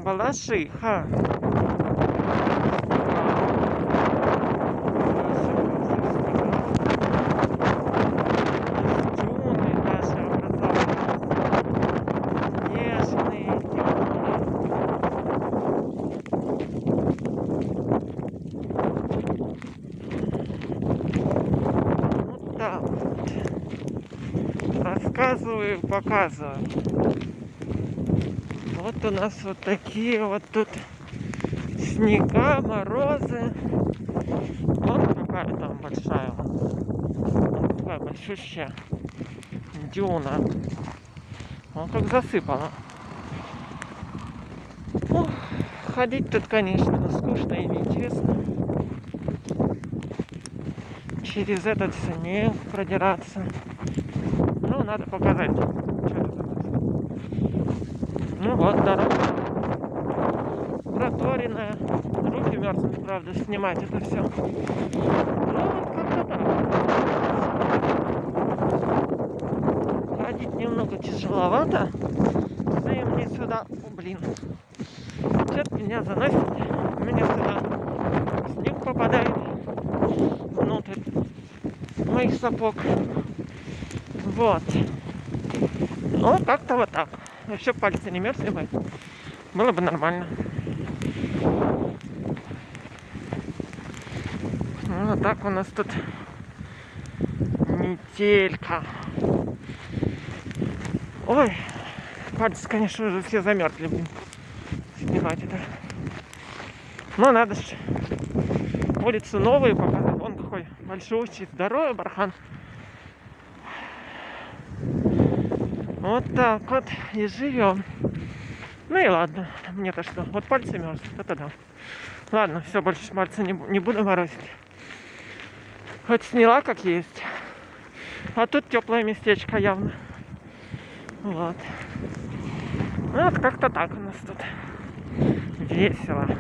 Балашиха. Дюны даже образовались. Снежные дюны. Вот так вот. Рассказываю, показываю. Вот у нас вот такие вот тут снега, морозы. Вон какая там большая. Вон какая большущая дюна. Вон как засыпала. Ох, ходить тут, конечно, скучно и неинтересно. Через этот снег продираться. Ну, надо показать. Что это тут? Ну вот, дорога проторенная. Руки мерзнут, правда, снимать это все. Ну, вот как-то так. Ходить немного тяжеловато. Да и мне сюда... О, блин. Что-то меня заносит. У меня сюда снег попадает внутрь моих сапог. Вот. Ну, как-то вот так. Еще пальцы не мерзли бы. Было бы нормально. Ну, вот так у нас тут метелька. Ой, пальцы, конечно, уже все замерзли, блин. Снимать это. Ну, надо же улицу новую показать. Вон какой большущий, здоровый бархан. Вот так вот и живем. Ну и ладно, мне-то что, вот пальцы мерзнут, это да. Ладно, все, больше пальцы не буду морозить. Хоть сняла как есть. А тут теплое местечко явно. Вот. Вот как-то так у нас тут. Весело.